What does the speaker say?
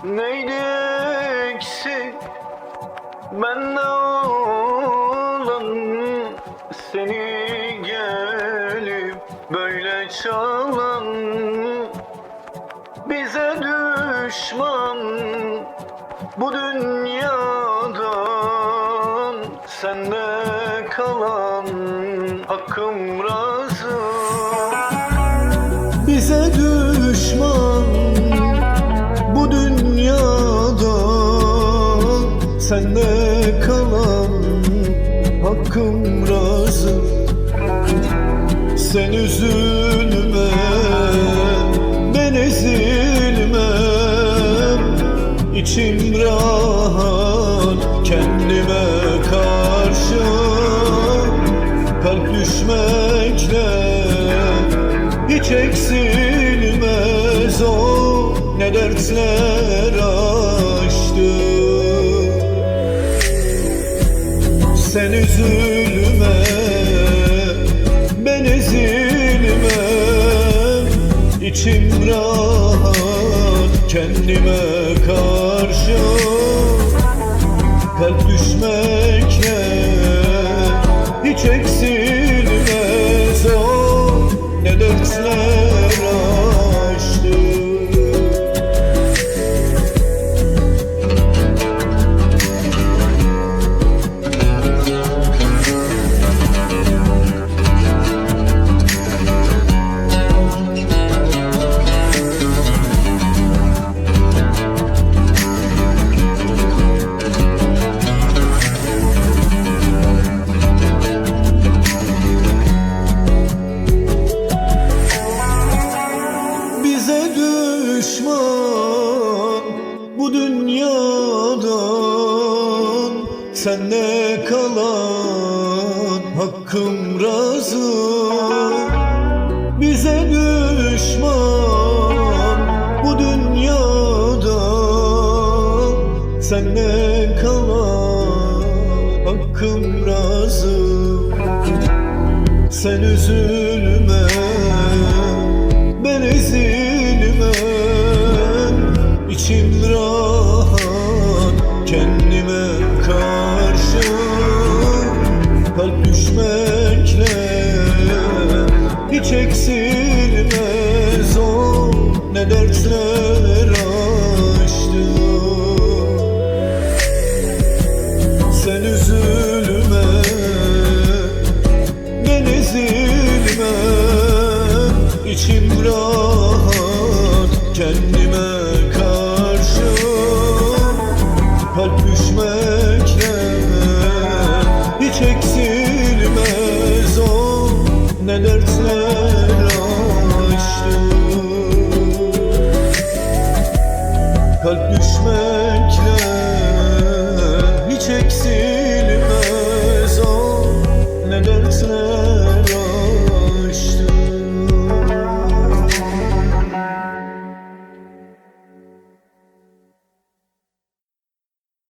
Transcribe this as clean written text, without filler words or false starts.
Neydi eksik bende olan, seni gelip böyle çalan. Bize düşman bu dünyadan, sende kalan hakkım razı. Bize düşman bu dünyadan, sende kalan hakkım razı. Sen üzülme, ben ezilmem, içim rahat kendime karşı. Kalp düşmekle hiç eksilmez o, ne dertler aştı. Sen üzülme, ben ezilmem, içim rahat kendime karşı. Kalp düşmekle hiç eksilmez o, ne dertler aştı. Düşman bu dünyadan, sende kalan hakkım razı. Bize düşman bu dünyadan, sende kalan hakkım razı. Sen üzülme, ben ezilmem, İçim rahat kendime karşı. Kalp düşmekle hiç eksilmez o, ne dertler aştı. Sen üzülme, ben ezilmem, İçim rahat kendime